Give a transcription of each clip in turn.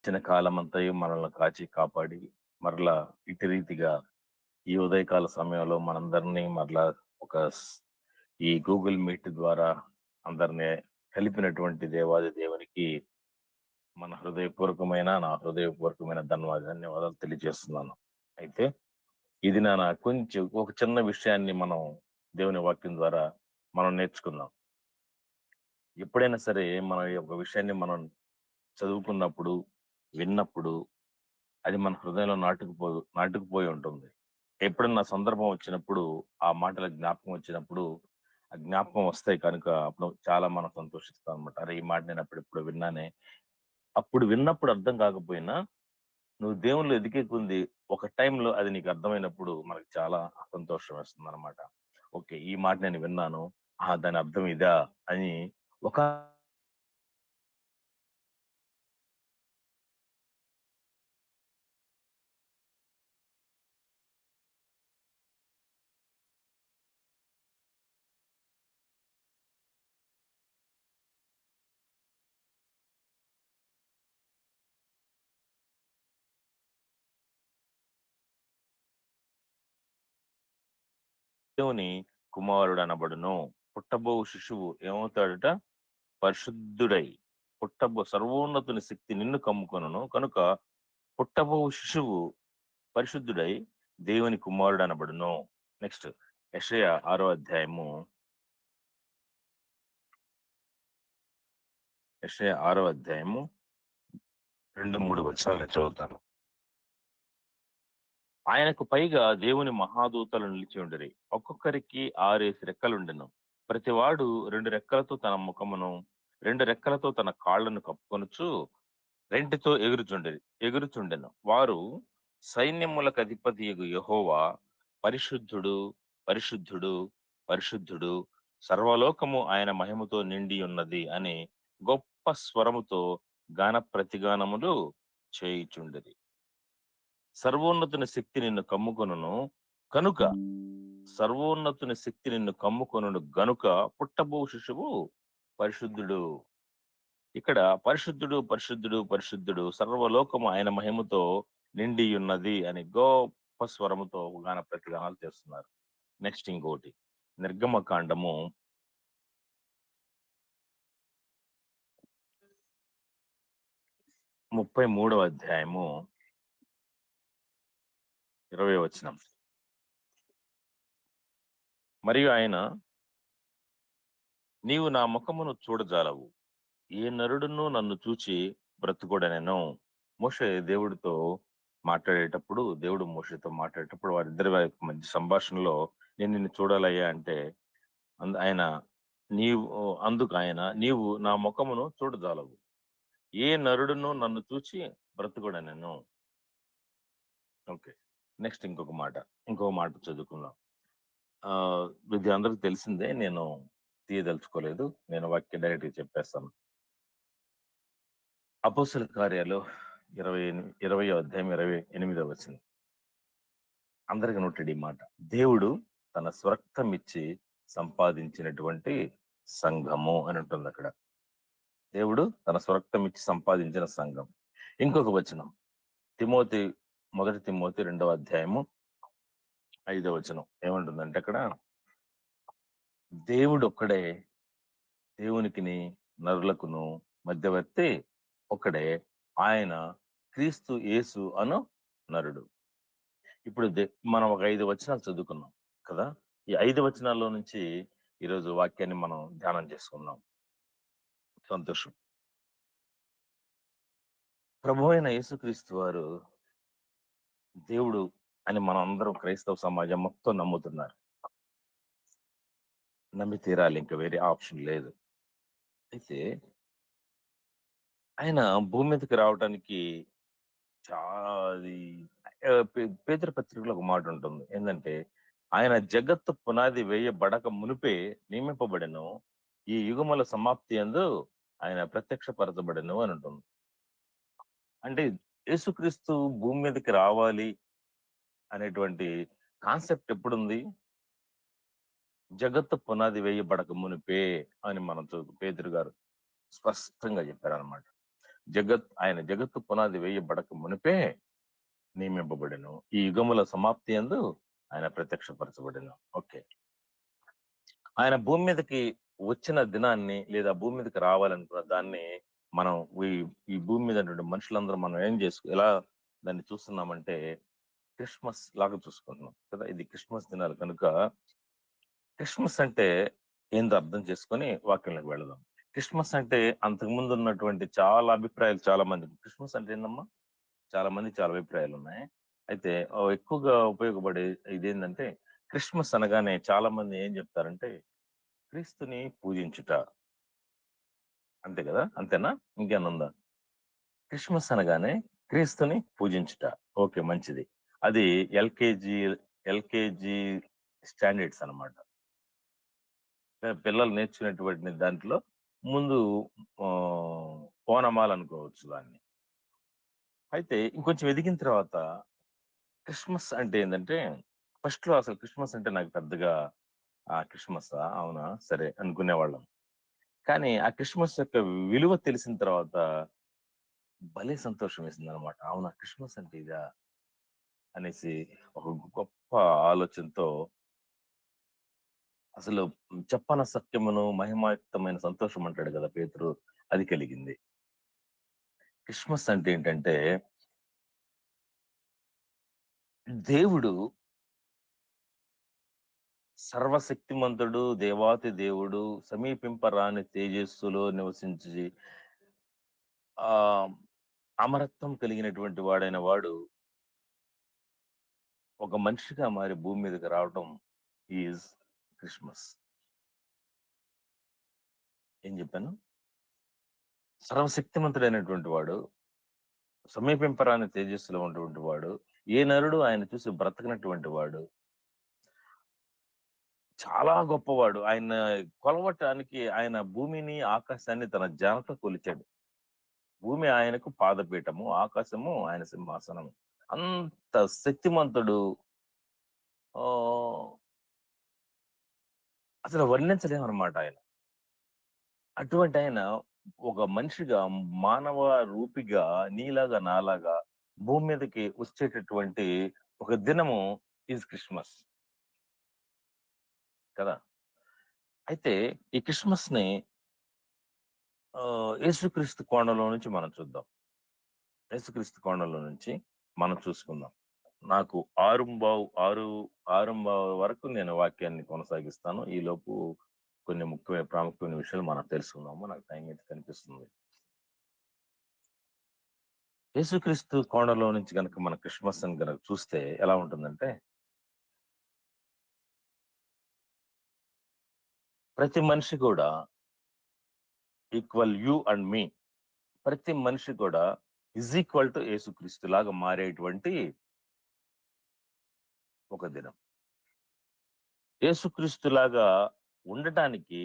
గడిచిన కాలమంతయు మనల్ని కాచి కాపాడి మరలా ఇటు రీతిగా ఈ ఉదయకాల సమయంలో మనందరినీ మరలా ఒక ఈ గూగుల్ మీట్ ద్వారా అందరినీ కలిపినటువంటి దేవాది దేవునికి నా హృదయపూర్వకమైన ధన్యవాదాలు తెలియజేస్తున్నాను. అయితే ఇది కొంచెం ఒక చిన్న విషయాన్ని మనం దేవుని వాక్యం ద్వారా మనం నేర్చుకుందాం. ఎప్పుడైనా సరే మన ఒక విషయాన్ని మనం చదువుకున్నప్పుడు, విన్నప్పుడు అది మన హృదయంలో నాటుకుపోయి ఉంటుంది. ఎప్పుడన్నా సందర్భం వచ్చినప్పుడు, ఆ మాటల జ్ఞాపకం వచ్చినప్పుడు, ఆ జ్ఞాపకం వస్తాయి కనుక అప్పుడు చాలా మనం సంతోషిస్తాం అనమాట. అరే! ఈ మాట నేను అప్పుడెప్పుడో విన్నానే. అప్పుడు విన్నప్పుడు అర్థం కాకపోయినా, నువ్వు దేవునిలో ఎదిగే కొద్దీ ఒక టైంలో అది నీకు అర్థమైనప్పుడు మనకు చాలా సంతోషం వేస్తుందనమాట. ఓకే. ఈ మాట నేను విన్నాను. ఆహా! దాని అర్థం ఇదా అని ఒక దేవుని కుమారుడు అనబడును. పుట్టబోవు శిశువు ఏమవుతాడట? పరిశుద్ధుడై సర్వోన్నతుని శక్తి నిన్ను కమ్ముకొనును. కనుక పుట్టబోవు శిశువు పరిశుద్ధుడై దేవుని కుమారుడు అనబడును. నెక్స్ట్ యెషయా 6వ అధ్యాయము 2, 3 వచనాలు నేను చదువుతాను. ఆయనకు పైగా దేవుని మహాదూతలు నిలిచి ఉండిరి. ఒక్కొక్కరికి 6 రెక్కలుండెను. ప్రతివాడు 2 రెక్కలతో తన ముఖమును, 2 రెక్కలతో తన కాళ్ళను కప్పుకొనుచు రెంటితో ఎగురుచుండెను. వారు సైన్యములకు అధిపతియగు యెహోవా పరిశుద్ధుడు, పరిశుద్ధుడు, పరిశుద్ధుడు, సర్వలోకము ఆయన మహిమతో నిండి ఉన్నది అని గొప్ప స్వరముతో గాన ప్రతిగానములు చేయుచుండిరి. సర్వోన్నతుని శక్తి నిన్ను కమ్ముకొనును కనుక సర్వోన్నతుని శక్తి నిన్ను కమ్ముకొనును గనుక పుట్టబో శిశువు పరిశుద్ధుడు. ఇక్కడ పరిశుద్ధుడు, పరిశుద్ధుడు, పరిశుద్ధుడు, సర్వలోకము ఆయన మహిమతో నిండి ఉన్నది అని గొప్ప స్వరముతో గాన ప్రతిగానాలు చేస్తున్నారు. నెక్స్ట్ ఇంకోటి నిర్గమకాండము 33వ అధ్యాయము 20వ వచనం. మరియు ఆయన, నీవు నా ముఖమును చూడజాలవు, ఏ నరుడును నన్ను చూచి బ్రతుకుడనెను. మోషే దేవుడితో మాట్లాడేటప్పుడు, దేవుడు మోషేతో మాట్లాడేటప్పుడు వారిద్దరి మధ్య సంభాషణలో నేను నిన్ను చూడాలయ్యా అంటే ఆయన నీవు అందుకు ఆయన, నీవు నా ముఖమును చూడజాలవు, ఏ నరుడును నన్ను చూచి బ్రతుకుడనెను. ఓకే. నెక్స్ట్ ఇంకో మాట చదువుకుందాం. ఇది అందరికి తెలిసిందే, నేను తీయదలుచుకోలేదు. నేను వాక్యం డైరెక్ట్‌గా చెప్పేస్తాను. అపోస్తల కార్యాలు 20వ అధ్యాయం 28వ వచనం. అందరికి నోటెడ్ ఈ మాట. దేవుడు తన స్వరక్తం ఇచ్చి సంపాదించినటువంటి సంఘము అని ఉంటుంది అక్కడ. దేవుడు తన స్వరక్తం ఇచ్చి సంపాదించిన సంఘం. ఇంకొక వచనం తిమోతి 2వ అధ్యాయము 5వ వచనం ఏమంటుందంటే అక్కడ, దేవుడు ఒక్కడే, దేవునికిని నరులకును మధ్యవర్తి ఒకడే, ఆయన క్రీస్తు యేసు అను నరుడు. ఇప్పుడు మనం ఒక 5 వచనాలు చదువుకున్నాం కదా. ఈ 5 వచనాల్లో నుంచి ఈరోజు వాక్యాన్ని మనం ధ్యానం చేసుకుందాం. సంతోషం. ప్రభు అయిన యేసుక్రీస్తు వారు దేవుడు అని మనం అందరం క్రైస్తవ సమాజం మొత్తం నమ్ముతున్నారు. నమ్మి తీరాలి, ఇంకా వేరే ఆప్షన్ లేదు. అయితే ఆయన భూమి మీదకి రావడానికి అది పేతురు పత్రికలో ఒక మాట ఉంటుంది. ఏంటంటే, ఆయన జగత్తు పునాది వేయబడక మునిపే నియమింపబడెను, ఈ యుగముల సమాప్తి యందు ఆయన ప్రత్యక్షపరచబడెను అని ఉంటుంది. అంటే యేసుక్రీస్తు భూమి మీదకి రావాలి అనేటువంటి కాన్సెప్ట్ ఎప్పుడుంది? జగత్తు పునాది వేయబడక మునిపే అని మనం పేతురు గారు స్పష్టంగా చెప్పారనమాట. ఆయన జగత్తు పునాది వేయబడక మునిపే నియమింపబడెను. ఈ యుగముల సమాప్తి యందు ఆయన ప్రత్యక్షపరచబడెను. ఓకే. ఆయన భూమి మీదకి వచ్చిన దినాన్ని లేదా భూమి మీదకి రావాలనుకున్న దాన్ని మనం ఈ ఈ భూమి మీద ఉన్నటువంటి మనుషులందరూ మనం ఎలా దాన్ని చూస్తున్నామంటే క్రిస్మస్ లాగా చూసుకుంటున్నాం కదా. ఇది క్రిస్మస్ దినాలు కనుక క్రిస్మస్ అంటే ఏందో అర్థం చేసుకొని వాక్యంలోకి వెళదాం. క్రిస్మస్ అంటే అంతకు ముందు ఉన్నటువంటి చాలా అభిప్రాయాలు చాలా మందికి క్రిస్మస్ అంటే ఏందమ్మా, చాలా మంది చాలా అభిప్రాయాలు ఉన్నాయి. అయితే ఎక్కువగా ఉపయోగపడే ఇదేంటంటే క్రిస్మస్ అనగానే చాలా మంది ఏం చెప్తారంటే క్రీస్తుని పూజించుట. అంతే కదా, అంతేనా, ఇంకేమన్నా ఉందా? క్రిస్మస్ అనగానే క్రీస్తుని పూజించుట. ఓకే, మంచిది. అది ఎల్కేజీ ఎల్కేజీ స్టాండర్డ్స్ అన్నమాట. పిల్లలు నేర్చుకునేటువంటి దాంట్లో ముందు ఆ, ఓనమాలు అనుకోవచ్చు దాన్ని. అయితే ఇంకొంచెం ఎదిగిన తర్వాత క్రిస్మస్ అంటే ఏంటంటే ఫస్ట్ లో అసలు క్రిస్మస్ అంటే నాకు పెద్దగా క్రిస్మస్ అవునా సరే అనుకునేవాళ్ళం. కానీ ఆ క్రిస్మస్ యొక్క విలువ తెలిసిన తర్వాత భలే సంతోషం వేసింది అనమాట. అవునా క్రిస్మస్ అంటే ఇదా అనేసి ఒక గొప్ప ఆలోచనతో అసలు చెప్పన సత్యమును మహిమాయుక్తమైన సంతోషం అంటాడు కదా పేతురు, అది కలిగింది. క్రిస్మస్ అంటే ఏంటంటే దేవుడు సర్వశక్తిమంతుడు, దేవాతి దేవుడు, సమీపింపరాని తేజస్సులో నివసించి ఆ అమరత్వం కలిగినటువంటి వాడైన వాడు ఒక మనిషిగా మారి భూమి మీదకి రావడం ఈజ్ క్రిస్మస్. ఏం చెప్పాను? సర్వశక్తిమంతుడైనటువంటి వాడు, సమీపింపరాని తేజస్సులో ఉన్నటువంటి వాడు, ఏ నరుడు ఆయన చూసి బ్రతకనటువంటి వాడు, చాలా గొప్పవాడు. ఆయన కొలవటానికి ఆయన భూమిని ఆకాశాన్ని తన జానతో కొలిచాడు. భూమి ఆయనకు పాదపీఠము, ఆకాశము ఆయన సింహాసనము. అంత శక్తిమంతుడు. ఆహ్, అసలు వర్ణించలేమనమాట ఆయన. అటువంటి ఆయన ఒక మనిషిగా, మానవ రూపిగా, నీలాగా, నాలాగా భూమి మీదకి వచ్చేటటువంటి ఒక దినము ఈజ్ క్రిస్మస్ కదా. అయితే ఈ క్రిస్మస్‌ని యేసుక్రీస్తు కోణంలో నుంచి మనం చూద్దాం. యేసుక్రీస్తు కోణంలో నుంచి మనం చూసుకుందాం. నాకు 6 వరకు నేను వాక్యాన్ని కొనసాగిస్తాను. ఈలోపు కొన్ని ప్రాముఖ్యమైన విషయాలు మనం తెలుసుకుందాము. నాకు టైం అయితే కనిపిస్తుంది. యేసుక్రీస్తు కోణంలో నుంచి గనక మన క్రిస్మస్‌ని గనక చూస్తే ఎలా ఉంటుందంటే, ప్రతి మనిషి కూడా ఈక్వల్ యూ అండ్ మీ. ప్రతి మనిషి కూడా ఈజ్ ఈక్వల్ టు యేసుక్రీస్తు లాగా మారేటువంటి ఒక దినం. యేసుక్రీస్తు లాగా ఉండటానికి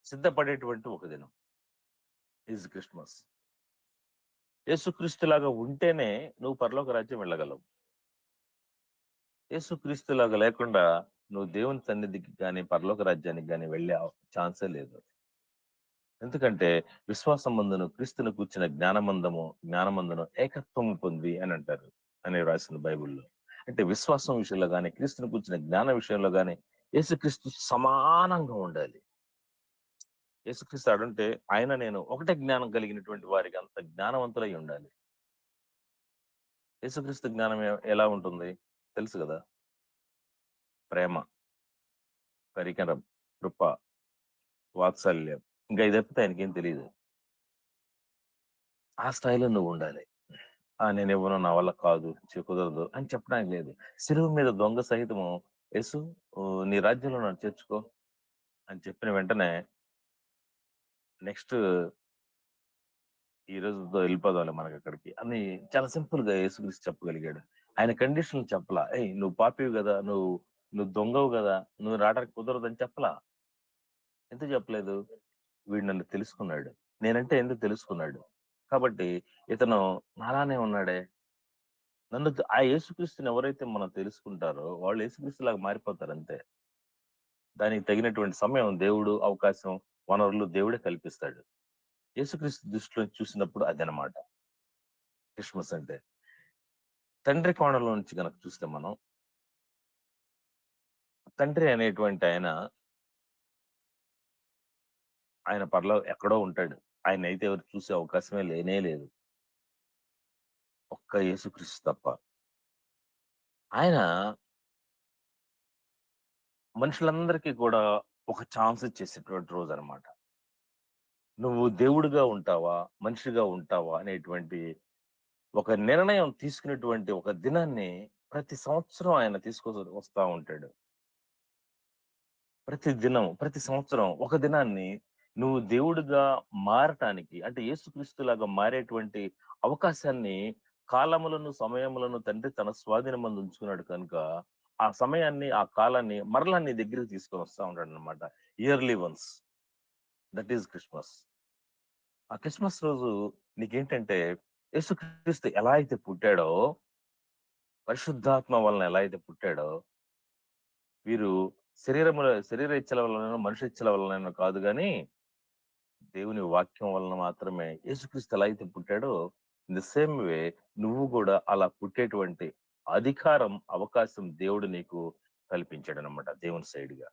సిద్ధపడేటువంటి ఒక దినం ఈజ్ క్రిస్మస్. యేసుక్రీస్తులాగా ఉంటేనే నువ్వు పరలోక రాజ్యం వెళ్ళగలవు. యేసుక్రీస్తులాగా లేకుండా నువ్వు దేవుని సన్నిధికి గాని, పరలోక రాజ్యానికి గాని వెళ్ళే ఛాన్సే లేదు. ఎందుకంటే విశ్వాసమందును క్రీస్తును కూర్చిన జ్ఞానమందును ఏకత్వము పొంది అని అంటారు అని రాసింది బైబిల్‌లో. అంటే విశ్వాసం విషయంలో గాని, క్రీస్తును కూర్చిన జ్ఞాన విషయంలో గాని యేసుక్రీస్తు సమానంగా ఉండాలి. యేసుక్రీస్తు అడుంటే ఆయన నేను ఒకటే జ్ఞానం కలిగినటువంటి వారికి అంత జ్ఞానవంతులై ఉండాలి. యేసుక్రీస్తు జ్ఞానం ఎలా ఉంటుంది తెలుసు గదా. ప్రేమ, కనికరం, కృప, వాత్సల్యం. ఇంకా ఇది తప్పితే ఆయనకేం తెలీదు. ఆ స్థాయిలో నువ్వుండాలి. నేనివ్వను, నా వల్ల కాదు, కుదరదు అని చెప్పడానికి లేదు. శిలువ మీద దొంగ సహితము యేసు నీ రాజ్యంలో నన్ను చేర్చుకో అని చెప్పిన వెంటనే నెక్స్ట్ ఈ రోజుతో వెళ్ళిపోదాంలే మనకక్కడికి అని చాలా సింపుల్‌గా యేసుక్రీస్తు చెప్పగలిగాడు. ఆయన కండిషన్‌లు చెప్పలా. "ఏయ్! నువ్వు పాపివి గదా! నువ్వు దొంగవు గదా! నువ్వు రావడానికి కుదరదని" చెప్పలా. ఎందుకు చెప్పలేదు? వీడు నన్ను తెలుసుకున్నాడు. నేనంటే ఏందో తెలుసుకున్నాడు. కాబట్టి ఇతను నాలానే ఉన్నాడే. ఆ యేసుక్రీస్తుని ఎవరైతే మనం తెలుసుకుంటారో వాళ్ళు యేసుక్రీస్తులాగా మారిపోతారంతే. దానికి తగినటువంటి సమయం దేవుడు, అవకాశం, వనరులు దేవుడే కల్పిస్తాడు. యేసుక్రీస్తు దృష్టిలో చూసినప్పుడు అదనమాట క్రిస్మస్ అంటే. తండ్రి కోణంలో నుంచి గనక చూస్తే మనం, తండ్రి అనేటువంటి ఆయన, ఆయన ఎక్కడో ఉంటాడు. ఆయనైతే ఎవరు చూసే అవకాశమే లేనే లేదు. ఒక్క యేసుక్రీస్తు తప్ప. ఆయన మనుషులందరికీ కూడా ఒక ఛాన్స్ ఇచ్చేసేటువంటి రోజనమాట. నువ్వు దేవుడిగా ఉంటావా? మనిషిగా ఉంటావా? అనేటువంటి ఒక నిర్ణయం తీసుకునేటువంటి ఒక దినాన్ని ప్రతి సంవత్సరం ఆయన వస్తా ఉంటాడు. ప్రతి దినం, ప్రతి సంవత్సరం ఒక దినాన్ని నువ్వు దేవుడిగా మారటానికి, అంటే యేసుక్రీస్తులాగా మారేటువంటి అవకాశాన్ని, కాలములను, సమయములను తండ్రి తన స్వాధీనమందు ఉంచుకున్నాడు కనుక, ఆ సమయాన్ని, ఆ కాలాన్ని మరలా నీ దగ్గరికి తీసుకొని వస్తా ఉంటాడనమాట. Yearly once. That is Christmas. ఆ క్రిస్మస్ రోజు నీకేంటంటే, యేసుక్రీస్తు ఎలా అయితే పుట్టాడో, పరిశుద్ధాత్మ వలన ఎలా అయితే పుట్టాడో, వీరు శరీర ఇచ్చల వలననో, మనిషి ఇచ్చల వలననో కాదు గానీ, దేవుని వాక్యం వలన మాత్రమే యేసుక్రీస్తు ఎలా అయితే పుట్టాడో, ఇన్ ద సేమ్ వే నువ్వు గూడా అలా పుట్టేటువంటి అధికారం, అవకాశం దేవుడు నీకు కల్పించాడనమాట దేవుని సైడ్‌గా.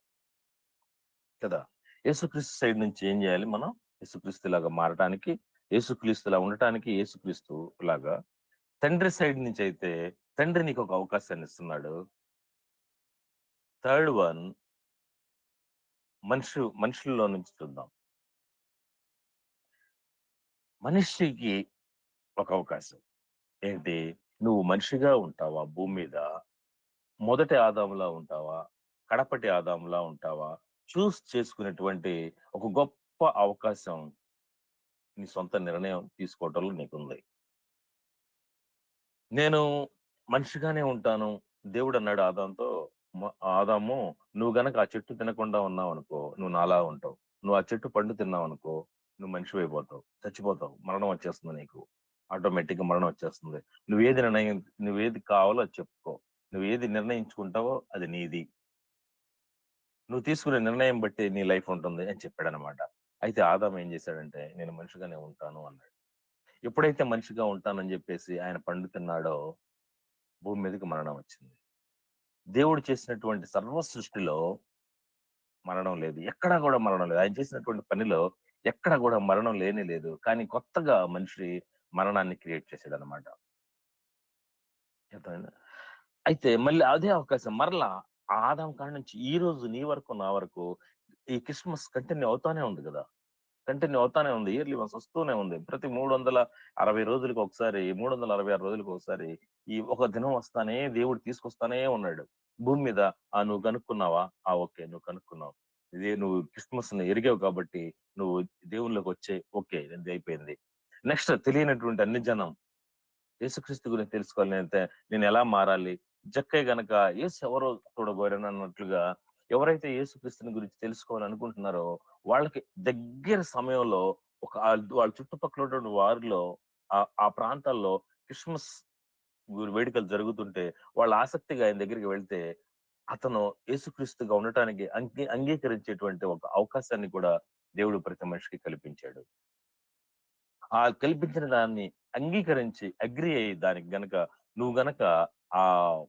కదా! యేసుక్రీస్తు సైడ్ నుంచి ఏం జేయాలి మనం? యేసుక్రీస్తులాగా మారటానికి, యేసుక్రీస్తులా ఉండటానికి, యేసుక్రీస్తు లాగా తండ్రి సైడ్ నుంచయితే తండ్రి నీకొక అవకాశాన్ని ఇస్తున్నాడు. థర్డ్ వన్, మనుషుల్లో నుంచి చూద్దాం. మనిషికి ఒక అవకాశం. ఏంటి? నువ్వు మనిషిగా ఉంటావా భూమి మీద? మొదటి ఆదాములా ఉంటావా? కడపటి ఆదాములా ఉంటావా? చేసుకునేటువంటి ఒక గొప్ప అవకాశం నీ సొంత నిర్ణయం తీసుకోవటంలో నీకుంది. నేను మనిషిగానే ఉంటాను. దేవుడన్నాడు ఆదాంతో, మ ఆదాము, "నువ్వు గనక ఆ చెట్టు తినకుండా ఉన్నావనుకో, నువ్వు నాలా ఉంటావు. నువ్వు ఆ చెట్టు పండు తిన్నావనుకో, నువ్వు మనిషివైపోతావు. చచ్చిపోతావు. మరణం వచ్చేస్తుంది నీకు. ఆటోమేటిక్‌గా మరణం వచ్చేస్తుంది. నువ్వేది కావాలో అది చెప్పుకో. నువ్వేది నిర్ణయించుకుంటావో అది నీది. నువ్వు తీసుకునే నిర్ణయం బట్టి నీ లైఫ్ ఉంటుంది" అని చెప్పాడనమాట. అయితే ఆదాము ఏం చేశాడంటే, "నేను మనిషిగానే ఉంటాను" అన్నాడు. ఎప్పుడైతే మనిషిగా ఉంటానని చెప్పేసి ఆయన పండు తిన్నాడో, భూమి మీదకి మరణం వచ్చింది. దేవుడు చేసినటువంటి సర్వ సృష్టిలో మరణం లేదు. ఎక్కడా గూడా మరణం లేదు. ఆయన చేసినటువంటి పనిలో ఎక్కడ గూడా మరణం లేనే లేదు. కానీ కొత్తగా మనిషి మరణాన్ని క్రియేట్ చేసాడనమాట. అర్థమైందా? అయితే మళ్ళీ అదే అవకాశం మరలా ఆదాం కాడ నుంచి ఈ రోజు నీ వరకు, నా వరకు ఈ క్రిస్మస్ కంటిన్యూ అవుతానే ఉంది గదా! కంటిన్యూ అవుతానే ఉంది. ఇయర్లీ వన్స్ వస్తూనే ఉంది. ప్రతి 360 రోజులకి ఒకసారి, 366 రోజులకి ఒకసారి ఈ ఒక దినం వస్తానే దేవుడు తీసుకొస్తానే ఉన్నాడు. భూమి మీద నువ్వు కనుక్కున్నావా? ఓకే. నువ్వు కనుక్కున్నావు. నువ్వు క్రిస్మస్‌ని ఎరిగావు కాబట్టి నువ్వు దేవునిలోకి వచ్చేయి. ఓకే. ఇది అయిపోయింది. నెక్స్ట్ తెలియనటువంటి అన్ని జనం యేసుక్రీస్తు గురించి తెలుసుకోవాలి. నేనెలా మారాలి? జక్కయ్య గనక యేసు ఎవరో చూడగోరానన్నట్లుగా ఎవరైతే యేసుక్రీస్తుని గురించి తెలుసుకోవాలనుకుంటున్నారో వాళ్ళకి దగ్గర సమయంలో వాళ్ళ చుట్టుపక్కల ఉన్నటువంటి వారిలో ఆ ప్రాంతాల్లో క్రిస్మస్ వేడుకలు జరుగుతుంటే వాళ్ళు ఆసక్తిగా ఆయన దగ్గరికి వెళ్తే అతను యేసుక్రీస్తుగా ఉండటానికి అంగీకరించేటువంటి ఒక అవకాశాన్ని కూడా దేవుడు ప్రతి మనిషికి కల్పించాడు. ఆ కల్పించిన దాన్ని అంగీకరించి అగ్రీ అయ్యి దానికి గనక నువ్వు గనక ఆహ్,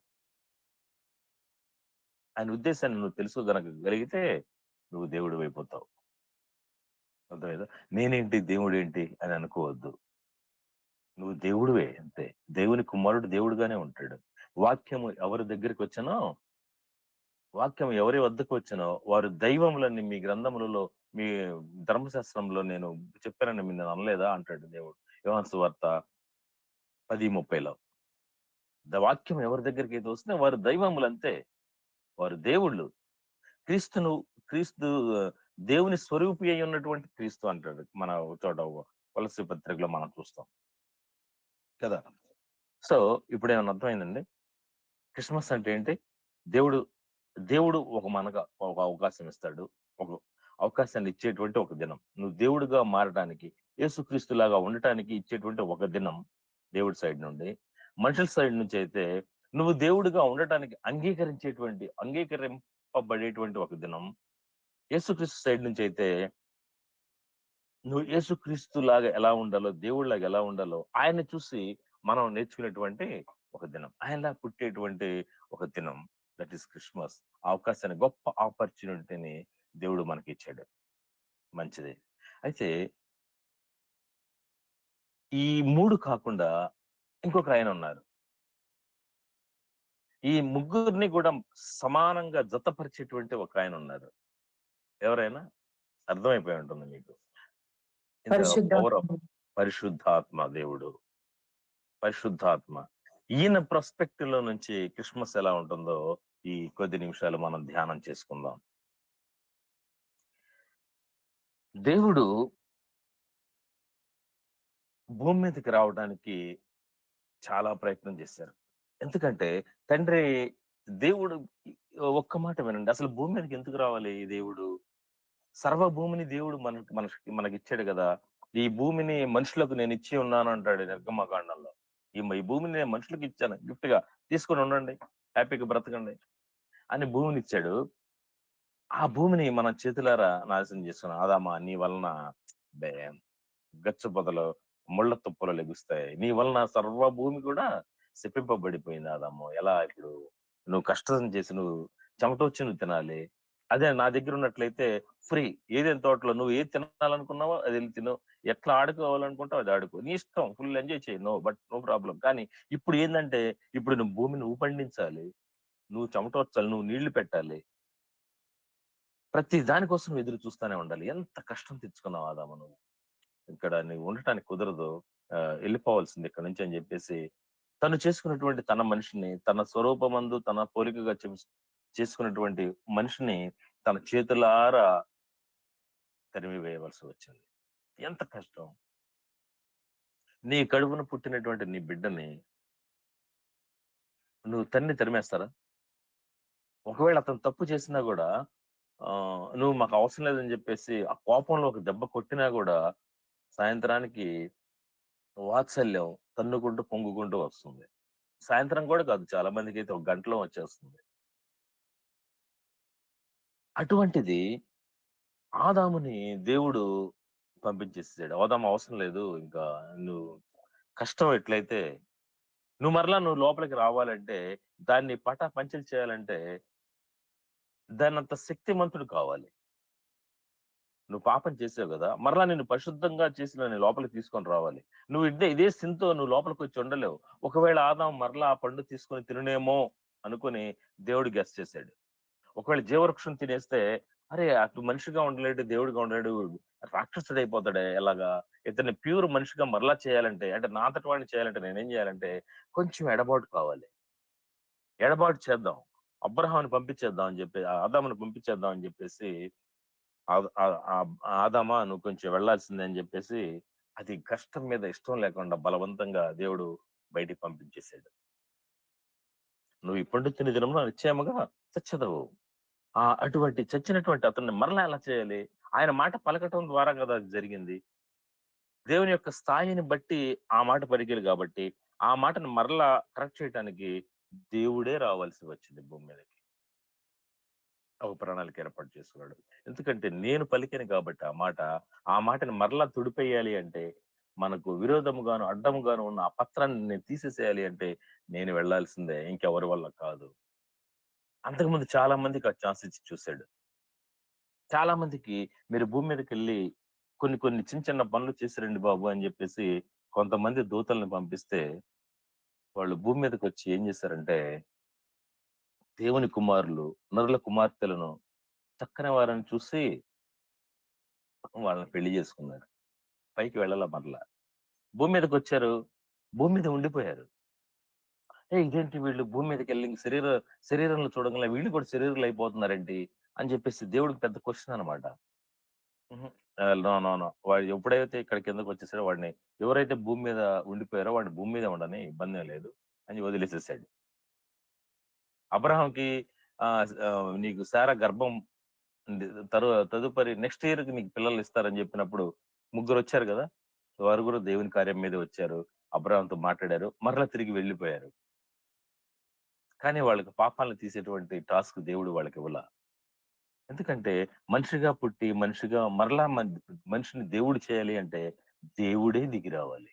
ఆయన ఉద్దేశాన్ని నువ్వు తెలుసుకోగలిగితే నువ్వు దేవుడివైపోతావు. అర్థమైందా? నేనేంటి? దేవుడేంటి? అని అనుకోవద్దు. నువ్వు దేవుడివే అంతే. దేవుని కుమారుడు దేవుడుగానే ఉంటాడు. వాక్యము ఎవరి దగ్గరికొచ్చెనో, వాక్యం ఎవరి వద్దకొచ్చెనో వారు దైవములని మీ గ్రంథములలో, మీ ధర్మశాస్త్రంలో నేను చెప్పానని మీరు అనలేదా అంటాడు దేవుడు. యోహాను సువార్త 10:30లో. వాక్యం ఎవరి దగ్గరికైతే వస్తుందో వారు దైవములంతే. వారు దేవుళ్ళు. క్రీస్తును క్రీస్తు దేవుని స్వరూపి అయి ఉన్నటువంటి క్రీస్తు అంటాడు. మన ఒక చోట కొలస్సీ పత్రికలో మనం చూస్తాం కదా! సో, ఇప్పుడేమన్నా అర్థమైందండి? క్రిస్మస్ అంటే ఏంటి? దేవుడు దేవుడు ఒక అవకాశం ఇస్తాడు. ఒక అవకాశాన్ని ఇచ్చేటువంటి ఒక దినం. నువ్వు దేవుడిగా మారడానికి, యేసుక్రీస్తులాగా ఉండటానికి ఇచ్చేటువంటి ఒక దినం దేవుడి సైడ్ నుండి. మనుషుల సైడ్ నుంచయితే నువ్వు దేవుడిగా ఉండటానికి అంగీకరింపబడేటువంటి ఒక దినం. యేసుక్రీస్తు సైడ్ నుంచయితే నువ్వు యేసుక్రీస్తు లాగా ఎలా ఉండాలో, దేవుడిలాగా ఎలా ఉండాలో ఆయన్ని చూసి మనం నేర్చుకునేటువంటి ఒక దినం. ఆయనలా పుట్టేటువంటి ఒక దినం. That is Christmas. ఆ అవకాశాన్ని, గొప్ప ఆపర్చునిటీని దేవుడు మనకిచ్చాడు. మంచిది. అయితే ఈ 3 కాకుండా ఇంకొకరాయనున్నారు. ఈ ముగ్గురిని కూడా సమానంగా జతపరిచేటువంటి ఒకాయనున్నారు. ఎవరైనా? అర్థమైపోయి ఉంటుంది మీకు. ఇన్ ద పవర్ ఆఫ్ పరిశుద్ధాత్మ. పరిశుద్ధాత్మ దేవుడు. పరిశుద్ధాత్మ. ఈయన పర్స్పెక్టివ్‌లో నుంచి క్రిస్మస్ ఎలా ఉంటుందో ఈ కొద్ది నిమిషాలు మనం ధ్యానం చేసుకుందాం. దేవుడు భూమి మీదకి రావడానికి చాలా ప్రయత్నం చేశారు. ఎందుకంటే తండ్రి దేవుడు ఒక్క మాట వినండి. అసలు భూమి మీదకి ఎందుకు రావాలి ఈ దేవుడు? సర్వ భూమిని దేవుడు మనకిచ్చాడు గదా! ఈ భూమిని మనుషులకు నేనిచ్చి ఉన్నాను అంటాడు నిర్గమకాండంలో. ఈ భూమిని నేను మనుషులకి ఇచ్చాను గిఫ్ట్‌గా. తీసుకొని ఉండండి. హ్యాపీగా బ్రతకండి అని భూమినిచ్చాడు. ఆ భూమిని మన చేతులారా నాశనం చేసుకున్నాం. ఆదామా నీ వలన బే గచ్చు పొదలు, ముళ్ళ తుప్పలు లెగుస్తాయి. నీ వలన సర్వ భూమి కూడా శపింపబడిపోయింది ఆదాము. ఎలా ఇప్పుడు నువ్వు కష్టం చేసి నువ్వు చెమటోచ్చి నువ్వు తినాలి. అదే నా దగ్గర ఉన్నట్లయితే ఫ్రీ. ఏదైనా తోటలో నువ్వు ఏది తినాలనుకున్నావో అది ఎళ్లి తిను. ఎట్లా ఆడుకోవాలనుకుంటావో అది ఆడుకో. నీ ఇష్టం ఫుల్ ఎంజాయ్ చెయి. No problem. కానీ ఇప్పుడు ఏందంటే ఇప్పుడు నువ్వు భూమిని నువ్వు పండించాలి. నువ్వు చెమటోర్చాలి. నువ్వు నీళ్లు పెట్టాలి. ప్రతి దాని కోసం నువ్వు ఎదురు చూస్తానే ఉండాలి. ఎంత కష్టం తెచ్చుకున్నావు ఆదాము నువ్వు. ఇక్కడ నీవు ఉండటానికి కుదరదు. ఎళ్ళిపోవాల్సింది ఇక్కడి నుంచి అని జెప్పేసి, తను చేసుకున్నటువంటి తన మనిషిని, తన స్వరూపమందు తన పోలికగా చేసుకున్నటువంటి మనిషిని తన చేతులారా తరిమి వేయవలసి వచ్చింది. ఎంత కష్టం. నీ కడుపున పుట్టినటువంటి నీ బిడ్డని నువ్వు తరిమేస్తారా? ఒకవేళ అతను తప్పు చేసినా గూడా నువ్వు మాకు అవసరం లేదని జెప్పేసి ఆ కోపంలో ఒక దెబ్బ కొట్టినా గూడా సాయంత్రానికి వాత్సల్యం తన్నుకుంటూ, పొంగుకుంటూ వస్తుంది. సాయంత్రం కూడా కాదు. చాలా మందికైతే ఒక గంటలో వచ్చేస్తుంది. అటువంటిది ఆదాముని దేవుడు పంపించేసాడు. ఆదాము అవసరం లేదు. ఇంకా నువ్వు కష్టం ఎట్లయితే నువ్వు లోపలికి రావాలంటే దాన్ని పటాపంచలు చేయాలంటే దాన్నంత శక్తిమంతుడు కావాలి. నువ్వు పాపం చేసావు గదా! మరలా నిన్ను పరిశుద్ధంగా చేసి నన్ను లోపలికి తీసుకొని రావాలి. నువ్వు ఇదే సిన్‌తో నువ్వు లోపలికొచ్చి ఉండలేవు. ఒకవేళ ఆదాము మరలా ఆ పండు తీసుకొని తినునేమో అనుకోని దేవుడు గెస్ చేసాడు. ఒకవేళ జీవవృక్షం తినేస్తే, అరే! అటు మనిషిగా ఉండలేడు, దేవుడిగా ఉండలేడు, రాక్షసుడైపోతాడే ఎలాగా? ఇతన్ని ప్యూర్ మనిషిగా మరలా చేయాలంటే, అంటే నా అంతటి వాడిని చేయాలంటే నేనేం చేయాలంటే, కొంచెం ఎడబాటు కావాలి. ఎడబాటు చేద్దాం. అబ్రాహాముని పంపించేద్దాం అని చెప్పి, ఆదాముని పంపించేద్దాం అని చెప్పేసి, ఆద్ ఆహ్, ఆహ్, ఆదామా నువ్వు కొంచెం వెళ్ళాల్సిందే అని చెప్పేసి, అది కష్టం మీద ఇష్టం లేకుండా బలవంతంగా దేవుడు బయటికి పంపించేసాడు. నువ్వు ఈ పండు తినే దినమున నిశ్చయముగా చచ్చెదవు. అటువంటి చచ్చినటువంటి అతన్ని మరలా ఎలా చేయాలి? ఆయన మాట పలకటం ద్వారా కదా అది జరిగింది. దేవుని యొక్క స్థాయిని బట్టి ఆ మాట పలికారు గాబట్టి, ఆ మాటను మరలా కరెక్ట్ చేయటానికి దేవుడే రావాల్సి వచ్చింది భూమి మీదకి. ఒక ప్రణాళిక ఏర్పాటు చేసుకున్నాడు. ఎందుకంటే నేను పలికాను కాబట్టి ఆ మాటని మరలా తుడిపేయాలి అంటే, మనకు విరోధముగాను, అడ్డముగాను ఉన్న ఆ పత్రాన్ని నేను తీసేసేయాలి అంటే, నేను వెళ్ళాల్సిందే. ఇంకెవరి వల్ల కాదు. అంతకుముందు చాలా మందికి ఆ ఛాన్స్ ఇచ్చి చూసాడు. చాలా మందికి మీరు భూమి మీదకెళ్ళి కొన్ని కొన్ని చిన్న పనులు చేసి రండి బాబు అని జెప్పేసి కొంతమంది దూతల్ని పంపిస్తే, వాళ్ళు భూమి మీదకొచ్చి ఏం జేశారంటే, దేవుని కుమారులు, నరుల కుమార్తెలను చక్కని వారిని చూసి వాళ్ళని పెళ్లి జేసుకున్నారు. పైకి వెళ్ళలా మరల. భూమి మీదకొచ్చారు. భూమి మీద ఉండిపోయారు. ఇదేంటి వీళ్ళు భూమి మీదకెళ్ళి శరీరంలో చూడంగానే వీళ్ళు కూడా శరీరులయిపోతున్నారేంటి? అని జెప్పేసి దేవుడికి పెద్ద క్వెషన్ అన్నమాట. హుహు. నో. నో. నో. వాడు ఎప్పుడైతే ఇక్కడ కిందకొచ్చేసాడో వాడిని ఎవరైతే భూమి మీద ఉండిపోయారో వాడిని భూమి మీదే ఉండని ఇబ్బందేం లేదు అని వదిలేసేసాడు. అబ్రాహాంకి నీకు శారా గర్భం ఉంది. తదుపరి నెక్స్ట్ ఇయర్‌కి నీకు పిల్లలిస్తారని చెప్పినప్పుడు ముగ్గురొచ్చారు గదా! వారు కూడా దేవుని కార్యం మీదే వచ్చారు. అబ్రాహాంతో మాట్లాడారు. మరలా తిరిగి వెళ్ళిపోయారు. కానీ వాళ్ళకి పాపాలను తీసేటువంటి టాస్క్ దేవుడు వాళ్ళకివ్వల. ఎందుకంటే మనిషిగా పుట్టి, మనిషిగా మరలా మనిషిని దేవుడు చేయాలి అంటే దేవుడే దిగి రావాలి.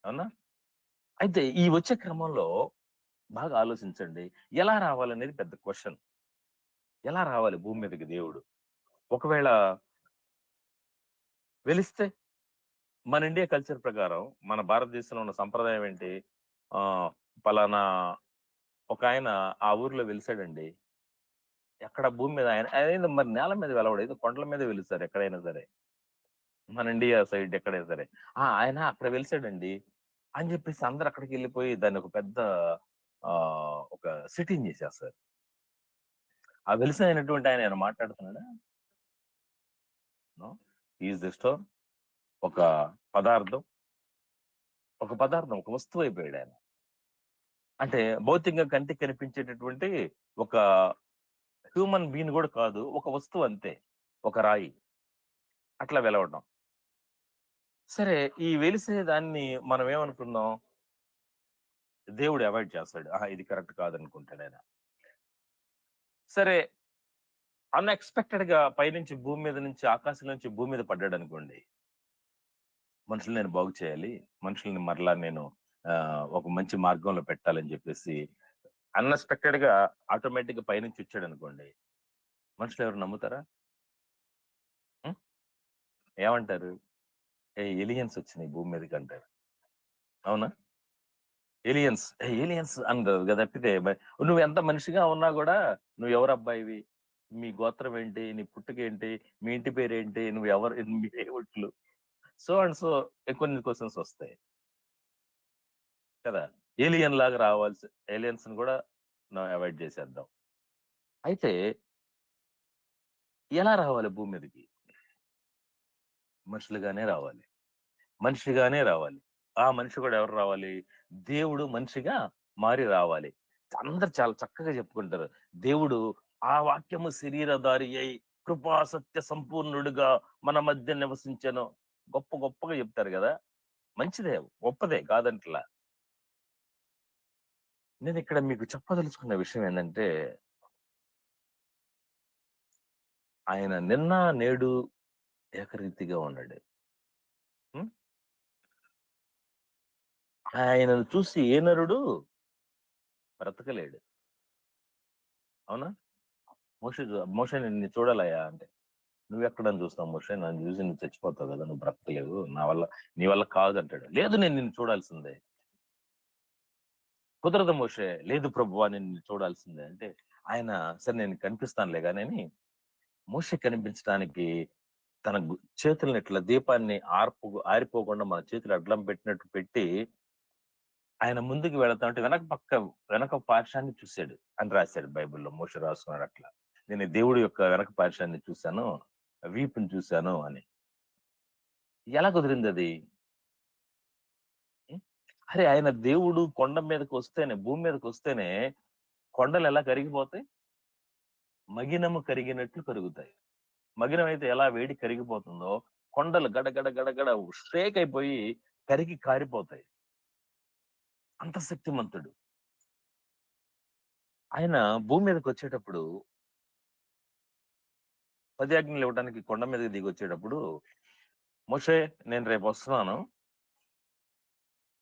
అవునా? అయితే ఈ వచ్చే క్రమంలో బాగా ఆలోచించండి. ఎలా రావాలనేది పెద్ద క్వెషన్. ఎలా రావాలి భూమి మీదకి దేవుడు? ఒకవేళ వెలిస్తే మన ఇండియా కల్చర్ ప్రకారం మన భారతదేశంలో ఉన్న సంప్రదాయం ఏంటి? ఆహ్, పలానా ఒకాయన ఆ ఊర్లో వెలిసాడండి. ఎక్కడ భూమి మీద ఆయనేందో మరి నేల మీద వెలవడు. ఏదో కొండల మీదే వెలుస్తారు ఎక్కడైనా సరే. మన ఇండియా సైడ్ ఎక్కడైనా సరే. ఆయన అక్కడ వెలిసాడండి అని చెప్పేసి అందరూ అక్కడికెళ్ళిపోయి దాన్ని ఒక పెద్ద ఒక సిటీని చేసేస్తారు. ఆ వెలిసాయనటువంటి ఆయన ఏమైనా మాట్లాడుతున్నాడా? No. He is the stone. ఒక పదార్థం, ఒక వస్తువయిపోయాడాయన. అంటే భౌతికంగా కంటికి కనిపించేటటువంటి ఒక హ్యూమన్ బీయింగ్ గూడా కాదు. ఒక వస్తువు అంతే. ఒక రాయి. అట్లా వెలవడం. సరే ఈ వెలిసే దాన్ని మనం ఏమనుకున్నాం? దేవుడు అవాయిడ్ చేస్తాడు. ఆహా! ఇది కరెక్ట్ కాదనుకుంటాడాయన. సరే అన్‌ఎక్స్‌పెక్టెడ్‌గా పైనుంచి భూమి మీద నుంచి ఆకాశం నుంచి భూమి మీద పడ్డాడనుకోండి. మనుషుల్ని నేను బాగు చేయాలి. మనుషుల్ని మరలా నేను ఒక మంచి మార్గంలో పెట్టాలని జెప్పేసి అన్‌ఎక్స్‌పెక్టెడ్‌గా ఆటోమేటిక్‌గా పైనుంచి వచ్చాడనుకోండి. మనుషులెవరు నమ్ముతారా? హ్మ్. ఏమంటారు? ఏలియన్స్ వచ్చినాయి భూమి మీదకంటారు. అవునా? ఏలియన్స్ అనరు గదా! తప్పితే నువ్వెంత మనిషిగా ఉన్నా గూడా నువ్వెవరబ్బాయివి? మీ గోత్రం ఏంటి? నీ పుట్టుకేంటి? మీ ఇంటి పేరేంటి? నువ్వెవరు? మీ దేవుట్లు సో అండ్ సో కొన్ని క్వెషన్స్ వస్తాయి కదా! ఏలియన్ లాగా ఏలియన్స్‌ని గూడా అవాయిడ్ చేసేద్దాం. అయితే ఎలా రావాలి భూమి మీదకి? మనుషులుగానే రావాలి. మనిషిగానే రావాలి. ఆ మనిషి కూడా ఎవరు రావాలి? దేవుడు మనిషిగా మారి రావాలి. అందరూ చాలా చక్కగా చెప్పుకుంటారు. దేవుడు ఆ వాక్యము శరీరధారి అయి కృపా సత్య సంపూర్ణుడుగా మన మధ్య నివసించెను. గొప్పగా చెప్తారు గదా! మంచిదే. గొప్పదే కాదంట్లా. నేనిక్కడ మీకు చెప్పదలుచుకున్న విషయం ఏందంటే, ఆయన నిన్న, నేడు ఏకరీతిగా ఉన్నాడు. హ్మ్. ఆయనను చూసి ఏ నరుడు బ్రతకలేడు. అవునా? మోషే నిన్ను చూడాలయ్యా అంటే, "నువ్వెక్కడ నన్ను చూస్తావు మోషే? నన్ను చూసి నువ్వు చచ్చిపోతావు గదా! నువ్వు బ్రతకలేవు. నీ వల్ల కాదంటాడు." "లేదు నేను నిన్ను చూడాల్సిందే." "కుదరదు మోషే." "లేదు ప్రభువా నేను నిన్ను చూడాల్సిందే." అంటే ఆయన సరే నేను కనిపిస్తానులే గాని మోషే కనిపించడానికి తన చేతుల్ని ఇట్లా దీపాన్ని ఆరిపోకుండా మన చేతులు అడ్డం పెట్టినట్టు పెట్టి, ఆయన ముందుకు వెళతా ఉంటే వెనక పార్శ్వాన్ని చూసాడు అని రాశాడు బైబిల్‌లో. మోషే రాసుకున్నాడు అట్లా. నేను దేవుడి యొక్క వెనక పార్శ్వాన్ని చూసాను, వీపుని చూసాను అని. ఎలా కుదిరిందది? హ్మ్. అరే! ఆయన దేవుడు కొండ మీదకొస్తేనే, భూమి మీదకొస్తేనే కొండలెలా కరిగిపోతాయి? మగినము కరిగినట్లు కరుగుతాయి. మగినమైతే ఎలా వేడి కరిగిపోతుందో, కొండలు గడగడ షేక్ అయిపోయి కరిగి కారిపోతాయి. అంత శక్తిమంతుడు. ఆయన భూమి మీదకొచ్చేటప్పుడు 10 ఆజ్ఞలు ఇవ్వడానికి కొండ మీదకి దిగొచ్చేటప్పుడు, "మోషే నేను రేపొస్తున్నాను.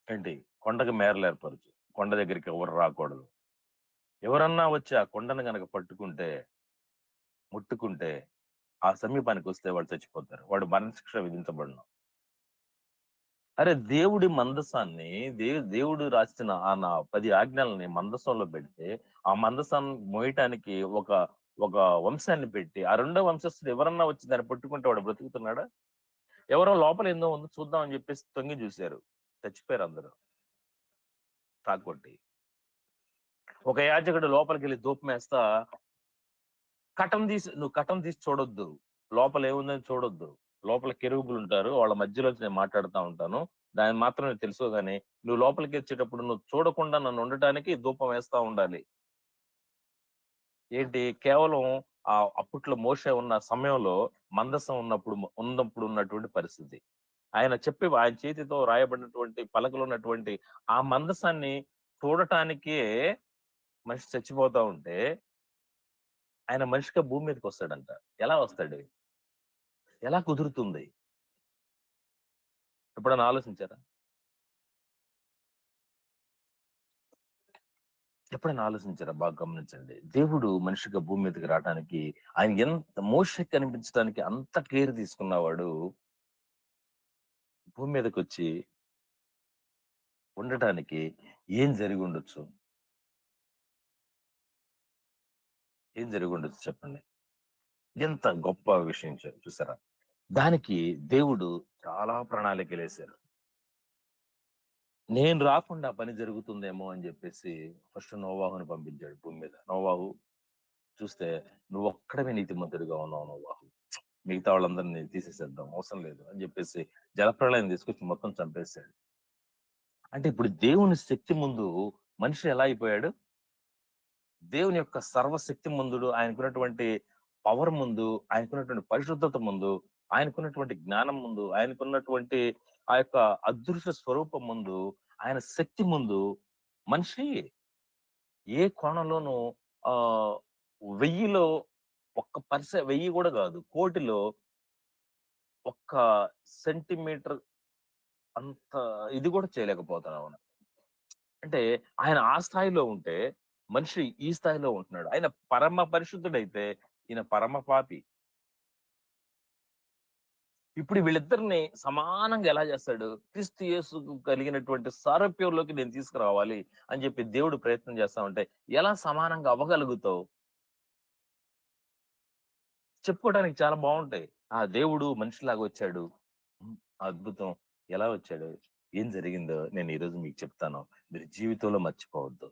ఏంటి కొండకి మేరలు ఏర్పరచు. కొండ దగ్గరికి ఎవరు రాకూడదు. ఎవరన్నా వచ్చి ఆ కొండను గనక పట్టుకుంటే, ముట్టుకుంటే, ఆ సమీపానికొస్తే వాడు చచ్చిపోతారు. వాడు మరణశిక్ష విధించబడును." అరే! దేవుడి మందసాన్ని దేవుడు రాసిన నా 10 ఆజ్ఞలని మందసంలో పెడితే, ఆ మందసాన్ని మోయటానికి ఒక వంశాన్ని పెట్టి, ఆ రెండో వంశస్థుడు ఎవరన్నా వచ్చి దాన్ని పట్టుకుంటే వాడు బ్రతుకుతున్నాడా? ఎవరో లోపల ఏందో ఉంది చూద్దాం అని చెప్పేసి తొంగి చూసారు. చచ్చిపోయారందరూ తాకొట్టి. ఒక యాజకుడు లోపలికెళ్ళి ధూపమేస్తా నువ్వు కటం తీసి చూడొద్దు. లోపల ఏముందని చూడొద్దు. లోపల కెరూబులుంటారు. వాళ్ళ మధ్యలోంచి నేను మాట్లాడుతా ఉంటాను. దాన్ని మాత్రం నీకు తెలుసు గాని, నువ్వు లోపలికొచ్చేటప్పుడు నువ్వు చూడకుండా నన్నుండటానికి ధూపం వేస్తా ఉండాలి. ఏంటి కేవలం అప్పట్లో మోషే ఉన్న సమయంలో మందసం ఉన్నప్పుడు ఉన్నటువంటి పరిస్థితి. ఆయన చేతితో రాయబడినటువంటి పలకలున్నటువంటి ఆ మందసాన్ని చూడటానికే మనిషి చచ్చిపోతా ఉంటే ఆయన మనిషిగా భూమి మీదకి వస్తాడంట. ఎలా వస్తాడు? ఎలా కుదురుతుంది? ఎప్పుడైనా ఆలోచించారా? ఎప్పుడైనా ఆలోచించారా? బాగా గమనించండి. దేవుడు మనిషిగా భూమి మీదకి రావటానికి ఆయన ఎంత మోషకి కనిపించడానికి అంత కేర్ తీసుకున్నవాడు భూమి మీదకొచ్చి ఉండటానికి ఏం జరిగుండొచ్చు? ఏం జరిగుండొచ్చు చెప్పండి? ఎంత గొప్ప విషయం చూసారా? దానికి దేవుడు చాలా ప్రణాళికలేసారు. నేను రాకుండా పని జరుగుతుందేమో అని జెప్పేసి ఫస్ట్ నోవాహుని పంపించాడు భూమి మీద. నోవాహు చూస్తే నువ్వొక్కడివే నీతిమంతుడిగా ఉన్నావు నోవాహు. మిగతా వాళ్ళందరిని తీసేసేద్దాం అవసరం లేదు అని జెప్పేసి జలప్రళయం తీసుకొచ్చి మొత్తం చంపేసాడు. అంటే ఇప్పుడు దేవుని శక్తి ముందు మనిషి ఎలా అయిపోయాడు? దేవుని యొక్క సర్వశక్తిమంతుడు, ఆయనకున్నటువంటి పవర్ ముందు, ఆయనకున్నటువంటి పరిశుద్ధత ముందు, ఆయనకున్నటువంటి జ్ఞానం ముందు, ఆయనకున్నటువంటి ఆ యొక్క అదృశ్య స్వరూపం ముందు, ఆయన శక్తి ముందు మనిషి ఏ కోణంలోనూ ఆహ్, 1000లో ఒక్క 1000 కూడా కాదు. కోటిలో ఒక్క సెంటీమీటర్ అంత ఇది కూడా చేయలేకపోతున్నాం. అంటే ఆయన ఆ స్థాయిలో ఉంటే, మనిషి ఈ స్థాయిలో ఉంటున్నాడు. ఆయన పరమ పరిశుద్ధుడైతే, ఈయన పరమ పాపి. ఇప్పుడు వీళ్ళిద్దరిని సమానంగా ఎలా చేస్తాడు? క్రీస్తు యేసుకు కలిగినటువంటి సారూప్యంలోకి నేను తీసుకురావాలి అని చెప్పి దేవుడు ప్రయత్నం చేస్తా ఉంటే, ఎలా సమానంగా అవ్వగలుగుతావు? చెప్పుకోవడానికి చాలా బావుంటాయి. ఆ దేవుడు మనిషిలాగా వచ్చాడు. హ్మ్. అద్భుతం. ఎలా వచ్చాడు? ఏం జరిగిందో నేను ఈరోజు మీకు చెప్తాను. మీరు జీవితంలో మర్చిపోవద్దు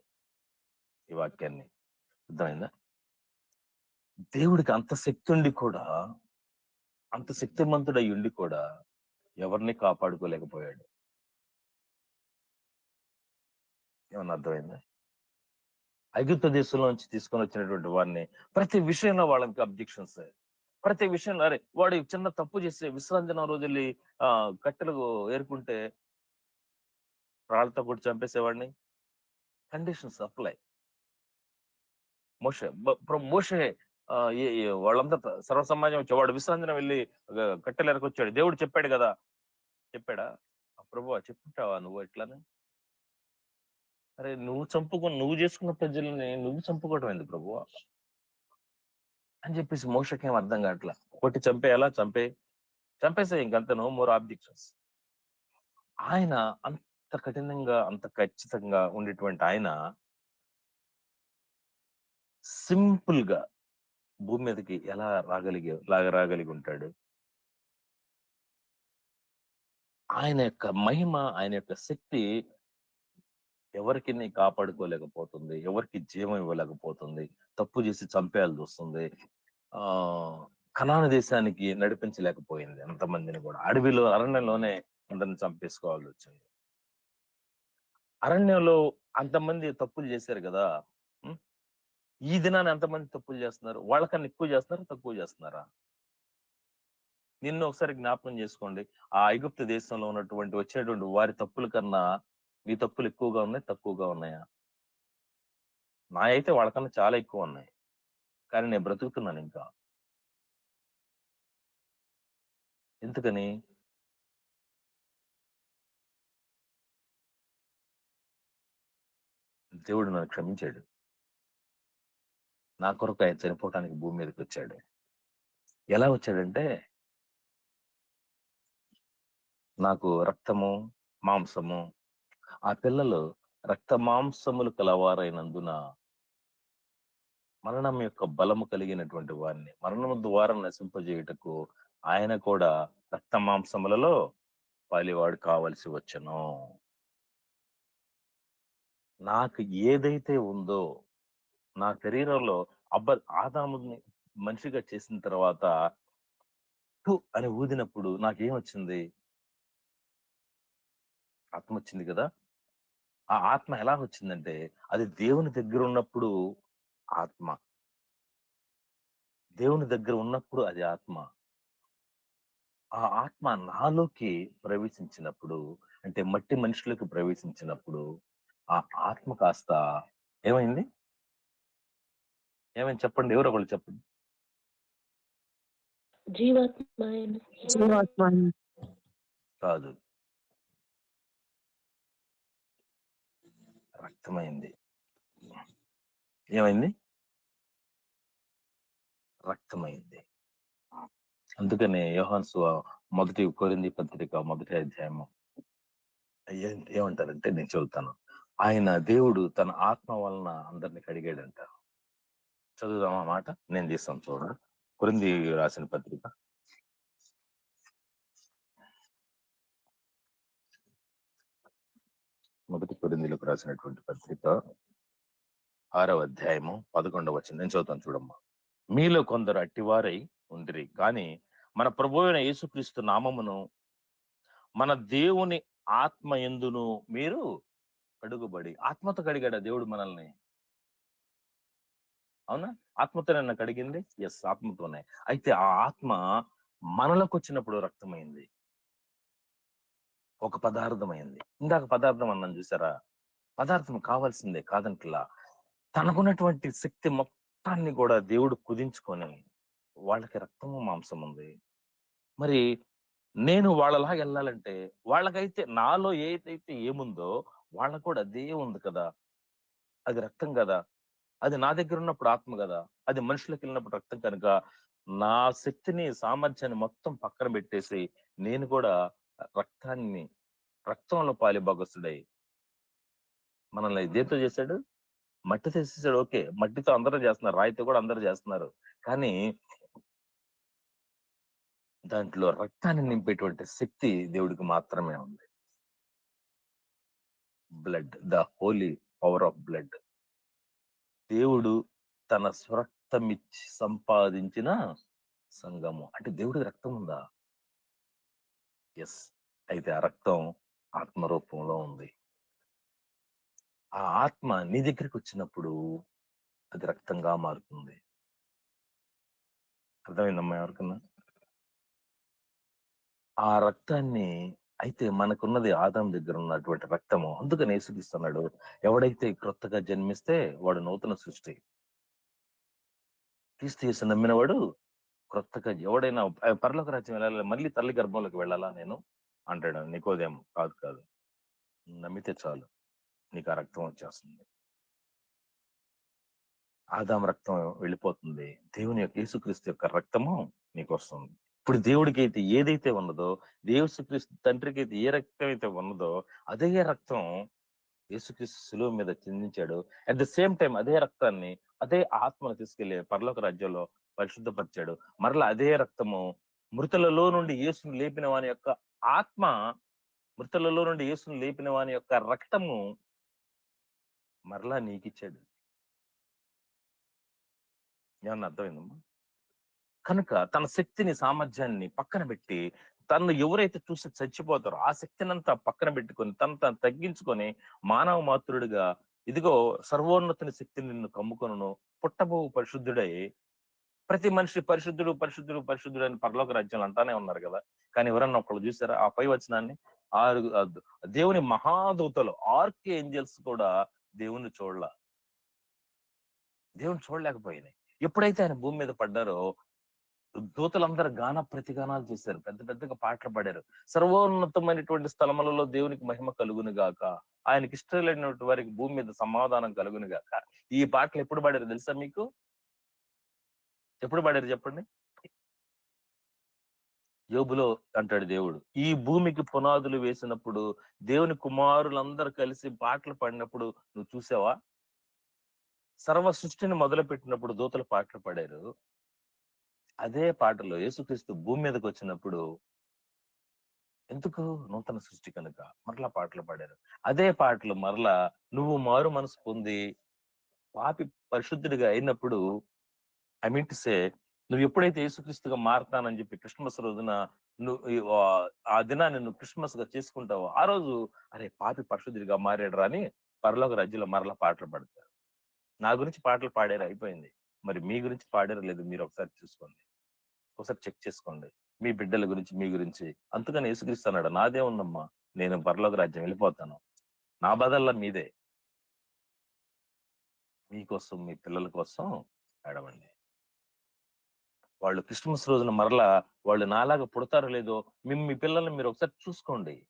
ఈ వాక్యాన్ని. అర్థమైందా? దేవుడికి అంత శక్తుండి కూడా, అంత శక్తిమంతుడయ్యుండి కూడా ఎవరిని కాపాడుకోలేకపోయాడు. ఏమన్నా అర్థమైందా? ఐగుప్తు దేశంలో నుంచి తీసుకొనొచ్చినటువంటి వారిని ప్రతి విషయంలో వాళ్ళకి అబ్జెక్షన్సే. ప్రతి విషయంలో అరే! వాడు చిన్న తప్పు చేసి విశ్రాంతి దినం రోజెళ్లి కట్టెలు ఏరుకుంటే రాళ్ళతో కొట్టి చంపేసేవాడిని. Conditions apply. మోషే మోషే వాళ్ళంతా సర్వ సమాజం వచ్చి వాడు విశ్రాంతి దినం వెళ్లి కట్టెలు ఎరకొచ్చాడు. దేవుడు చెప్పాడు గదా! చెప్పాడా? ప్రభువా చెప్పుంటావా నువ్వు ఇట్లని? అరే! నువ్వు చేసుకున్న ప్రజల్ని నువ్వు చంపుకోవటం ఎందుకు ప్రభువా? అని చెప్పేసి మోషకేం అర్థం కావట్ల. కొట్టి చంపేయాలా? చంపేయి. చంపేసేయి ఇంకంతే నో మోర్ ఆబ్జెక్షన్స్. ఆయన అంత కఠినంగా, అంత ఖచ్చితంగా ఉండేటువంటి ఆయన సింపుల్‌గా భూమి మీదకి ఎలా రాగలిగి ఉంటాడు? ఆయన యొక్క మహిమ, ఆయన యొక్క శక్తి ఎవరికిని కాపాడుకోలేకపోతుంది. ఎవరికీ జీవం ఇవ్వలేకపోతుంది. తప్పు చేసి చంపేయాల్సొస్తుంది. ఆహ్, కనాను దేశానికి నడిపించలేకపోయింది అంతమందిని గూడా. అరణ్యంలోనే అందరిని చంపేసుకోవాల్సొచ్చింది. అరణ్యంలో అంతమంది తప్పులు చేశారు గదా! హ్మ్. ఈ దినాన ఎంతమంది తప్పులు చేస్తున్నారు? వాళ్ళకన్నా ఎక్కువ చేస్తున్నారా? తక్కువ చేస్తున్నారా? నిన్న ఒకసారి జ్ఞాపకం చేసుకోండి. ఆ ఐగుప్తు దేశంలో వచ్చేటువంటి వారి తప్పుల కన్నా మీ తప్పులు ఎక్కువగా ఉన్నాయి, తక్కువగా ఉన్నాయా? నాయైతే వాళ్ళకన్నా చాలా ఎక్కువున్నాయి. కానీ నేను బ్రతుకుతున్నానింకా. ఎందుకని? దేవుడు నన్ను క్షమించాడు. నా కొరకు ఆయన చనిపోవటానికి భూమి మీదకొచ్చాడు. ఎలా వచ్చాడంటే, నాకు రక్తము, మాంసము ఆ పిల్లలు రక్త మాంసములు కలవారైనందున మరణం యొక్క బలము కలిగినటువంటి వారిని మరణము ద్వారా నశింపజేయుటకు ఆయన కూడా రక్త మాంసములలో పాలివాడు కావలసి వచ్చెను. నాకు ఏదైతే ఉందో నా శరీరంలో ఆదాముని మనిషిగా చేసిన తర్వాత అని ఊదినప్పుడు నాకేమొచ్చింది? ఆత్మొచ్చింది గదా! ఆ ఆత్మ ఎలా వచ్చిందంటే, అది దేవుని దగ్గరున్నప్పుడు ఆత్మ. దేవుని దగ్గర ఉన్నప్పుడు అది ఆత్మ. ఆ ఆత్మ నాలోకి ప్రవేశించినప్పుడు, అంటే మట్టి మనిషిలోకి ప్రవేశించినప్పుడు, ఆ ఆత్మ కాస్త ఏమైంది? ఏమని చెప్పండి, ఎవరో ఒకళ్ళు చెప్పండి. జీవాత్మ కాదు, రక్తమైంది. ఏమైంది? రక్తమైంది. అందుకనే యోహాను మొదటి కొరింథీ పత్రిక 1వ అధ్యాయము ఏమంటారంటే, నేను చదువుతాను. ఆయన దేవుడు తన ఆత్మ వలన అందరిని కడిగాడంట. చదువుదాం ఆ మాట, నేను తీస్తాను చూడండి. కొరింథీ రాసిన పత్రిక, మొదటి కొరింథీలకు రాసినటువంటి పత్రిక 6వ అధ్యాయము 11వ వచనం నేను చదువుతాను చూడమ్మా. మీలో కొందరు అట్టివారై ఉండిరి, కానీ మన ప్రభువైన అయిన యేసుక్రీస్తు నామమును మన దేవుని ఆత్మ యందును మీరు కడుగుబడి. ఆత్మతో కడిగాడా దేవుడు మనల్ని? అవునా? ఆత్మతో నన్ను కడిగింది. ఎస్, ఆత్మతోనే. అయితే ఆ ఆత్మ మనలోకి వచ్చినప్పుడు రక్తమైంది, ఒక పదార్థమైంది. ఇందాక పదార్థం అన్నాను చూసారా? పదార్థం కావాల్సిందే కాదంటలా. తనకున్నటువంటి శక్తి మొత్తాన్ని కూడా దేవుడు కుదించుకొని, వాళ్ళకి రక్తము మాంసం ఉంది. మరి నేను వాళ్ళలాగా వెళ్ళాలంటే, వాళ్ళకైతే నాలో ఏదైతే ఏముందో వాళ్ళకు కూడా అదే ఉంది కదా. అది రక్తం కదా. అది నా దగ్గర ఉన్నప్పుడు ఆత్మ కదా. అది మనుషులకు వెళ్ళినప్పుడు రక్తం కనుక, నా శక్తిని సామర్థ్యాన్ని మొత్తం పక్కన పెట్టేసి నేను కూడా రక్తాన్ని, రక్తంలో పాలిభాగస్తుడై మనల్ని దేంతో చేశాడు? మట్టితో చేసేసాడు. ఓకే, మట్టితో అందరూ చేస్తున్నారు, రాయితో కూడా అందరూ చేస్తున్నారు. కానీ దాంట్లో రక్తాన్ని నింపేటువంటి శక్తి దేవుడికి మాత్రమే ఉంది. Blood, the holy power of blood. దేవుడు తన స్వరక్తమిచ్చి సంపాదించిన సంఘము. అంటే దేవుడికి రక్తం ఉందా? ఎస్. అయితే ఆ రక్తం ఆత్మ రూపంలో ఉంది. ఆ ఆత్మ నీ దగ్గరికి వచ్చినప్పుడు అది రక్తంగా మారుతుంది. అర్థమైందమ్మా ఎవరికన్నా? ఆ రక్తాన్ని, అయితే మనకున్నది ఆదాం దగ్గర ఉన్నటువంటి రక్తము. అందుకని యేసుక్రీస్తున్నాడు, ఎవడైతే క్రొత్తగా జన్మిస్తే వాడు నూతన సృష్టి. క్రీస్తు యేసు నమ్మినవాడు క్రొత్తగా, ఎవడైనా పరలోక రాజ్యం వెళ్ళాలి, మళ్ళీ తల్లి గర్భంలోకి వెళ్ళాలా నేను అంటాడు నికోదేము. కాదు కాదు, నమ్మితే చాలు, నీకు ఆ రక్తం వచ్చేస్తుంది. ఆదాం రక్తం వెళ్ళిపోతుంది, దేవుని యొక్క యేసుక్రీస్తు యొక్క రక్తము నీకు వస్తుంది. ఇప్పుడు దేవుడికి అయితే ఏదైతే ఉన్నదో, యేసుక్రీస్తు తండ్రికి అయితే ఏ రక్తం అయితే ఉన్నదో, అదే రక్తం యేసుక్రీస్తు సులువు మీద చిందించాడు. అట్ ద సేమ్ టైం అదే రక్తాన్ని, అదే ఆత్మను తీసుకెళ్లి పరలోక రాజ్యంలో పరిశుద్ధపరిచాడు. మరలా అదే రక్తము మృతులలో నుండి యేసును లేపిన వాని యొక్క ఆత్మ, మృతులలో నుండి యేసును లేపిన వాని యొక్క రక్తము మరలా నీకిచ్చాడు. ఏమన్నా అర్థమైందమ్మా? కనుక తన శక్తిని, సామర్థ్యాన్ని పక్కన పెట్టి, తను ఎవరైతే చూసి చచ్చిపోతారో ఆ శక్తినంతా పక్కన పెట్టుకొని, తను తగ్గించుకొని మానవ మాతృడిగా, ఇదిగో సర్వోన్నతుని శక్తిని నిన్ను కమ్ముకొనును, పుట్టబో పరిశుద్ధుడై, ప్రతి మనిషి పరిశుద్ధుడు పరిశుద్ధుడు పరిశుద్ధుడు అని పరలోక రాజ్యాలు అంటానే ఉన్నారు కదా. కానీ ఎవరన్నా ఒకళ్ళు చూసారా ఆ పై వచనాన్ని? ఆరు దేవుని మహాదూతలు, ఆర్క్ ఏంజల్స్ కూడా దేవుణ్ణి దేవుని చూడలేకపోయినాయి. ఎప్పుడైతే ఆయన భూమి మీద పడ్డారో దూతలందరూ గాన ప్రతిగానాలు చేశారు, పెద్ద పెద్దగా పాటలు పాడారు. సర్వోన్నతమైనటువంటి స్థలములలో దేవునికి మహిమ కలుగును గాక, ఆయనకి ఇష్టమైనటువంటి వారికి భూమి మీద సమాధానం కలుగును గాక. ఈ పాటలు ఎప్పుడు పాడారు తెలుసా మీకు? ఎప్పుడు పాడారు చెప్పండి? యోబులో అంటాడు దేవుడు, ఈ భూమికి పునాదులు వేసినప్పుడు, దేవుని కుమారులందరూ కలిసి పాటలు పాడినప్పుడు నువ్వు చూసావా? సర్వ సృష్టిని మొదలు పెట్టినప్పుడు దూతలు పాటలు పాడారు. అదే పాటలో యేసుక్రీస్తు భూమి మీదకి వచ్చినప్పుడు, ఎందుకు? నూతన సృష్టి కనుక మరలా పాటలు పాడారు. అదే పాటలు మరలా నువ్వు మారు మనసు పొంది పాపి పరిశుద్ధుడిగా అయినప్పుడు, ఐ మీన్ టు సే, నువ్వు ఎప్పుడైతే యేసుక్రీస్తుగా మారుతానని చెప్పి క్రిస్మస్ రోజున నువ్వు ఆ దినాన్ని నువ్వు క్రిస్మస్ గా చేసుకుంటావు, ఆ రోజు అరే పాపి పరిశుద్ధుడిగా మారాడు అని పరలోక రాజ్యంలో మరలా పాటలు పాడతారు. నా గురించి పాటలు పాడారు, అయిపోయింది. మరి మీ గురించి పాడారు లేదు మీరు ఒకసారి చూసుకోండి, ఒకసారి చెక్ చేసుకోండి. మీ బిడ్డల గురించి, మీ గురించి. అందుకని యేసుక్రీస్తు అన్నాడు, నాదే ఉందమ్మా, నేను పరలోక రాజ్యం వెళ్ళిపోతాను, నా బదల్లా మీదే, మీకోసం, మీ పిల్లల కోసం ఏడవండి. వాళ్ళు క్రిస్మస్ రోజున మరలా వాళ్ళు నాలాగా పుడతారో లేదో మీ పిల్లల్ని మీరు ఒకసారి చూసుకోండి.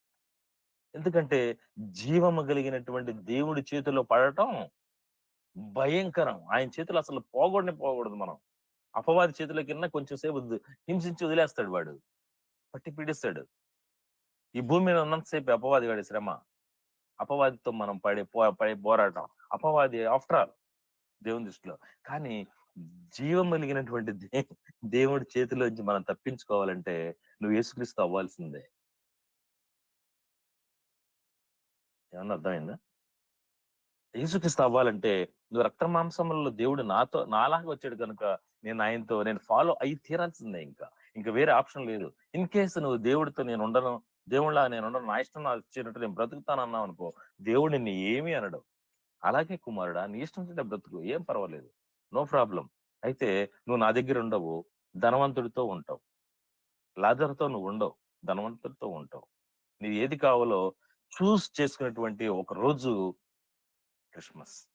ఎందుకంటే జీవము కలిగినటువంటి దేవుడి చేతిలో పడటం భయంకరం. ఆయన చేతిలో అసలు పోగొడనే మనం. అపవాది చేతిలోకిన్నా కొంచెం సేపు హింసించి వదిలేస్తాడు వాడు. పట్టి పీడిస్తాడు. ఈ భూమి మీద ఉన్నంత సేపు అపవాది వాడి శ్రమ. అపవాదితో మనం పడే పోరాటం. అపవాది ఆఫ్టర్ ఆల్ దేవుని దృష్టిలో. కానీ జీవం కలిగినటువంటి దేవుడి చేతిలోంచి మనం తప్పించుకోవాలంటే నువ్వు యేసుక్రీస్తు అవ్వాల్సిందే. ఏమన్నా అర్థమైందా? యేసుక్రీస్తు అవ్వాలంటే నువ్వు రక్త మాంసములలో దేవుడు నాలాగా వచ్చాడు కనుక నేను ఫాలో అయి తీరాల్సిందే ఇంకా. ఇంక వేరే ఆప్షన్ లేదు. ఇన్ కేస్ నువ్వు దేవుడితో నేను ఉండను, నా ఇష్టం నాకు వచ్చినట్టు నేను బ్రతుకుతానన్నావు అనుకో, దేవుడు నిన్ను ఏమీ అనడు. అలాగే కుమారుడా నీ ఇష్టం వచ్చినట్టే బ్రతుకు. ఏం పర్వాలేదు. No problem. అయితే నువ్వు నా దగ్గర ఉండవు. ధనవంతుడితో ఉంటావు. లాజరుతో నువ్వు ఉండవు. ధనవంతుడితో ఉంటావు. నీకు ఏది కావాలో చేసుకునేటువంటి ఒక రోజు క్రిస్మస్.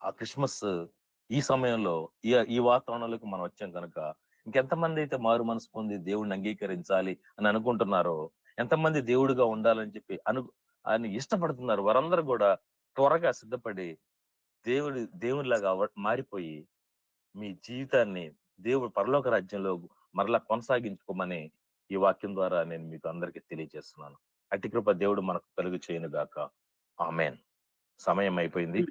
ఆ క్రిస్మస్ ఈ సమయంలో ఈ వాతావరణంలోకి మనం వచ్చాం కనుక ఇంకెంతమంది అయితే మారు మనసు పొంది దేవుడిని అంగీకరించాలి అని అనుకుంటున్నారో, ఎంతమంది దేవుడిగా ఉండాలని చెప్పి అని ఇష్టపడుతున్నారు వారందరూ కూడా త్వరగా సిద్ధపడి దేవునిలాగా మారిపోయి మీ జీవితాన్ని దేవుడు పరలోక రాజ్యంలో మరలా కొనసాగించుకోమని ఈ వాక్యం ద్వారా నేను మీకు అందరికీ తెలియజేస్తున్నాను. అట్టి కృప దేవుడు మనకు కలుగు చేయను గాక. ఆమేన్. సమయం అయిపోయింది.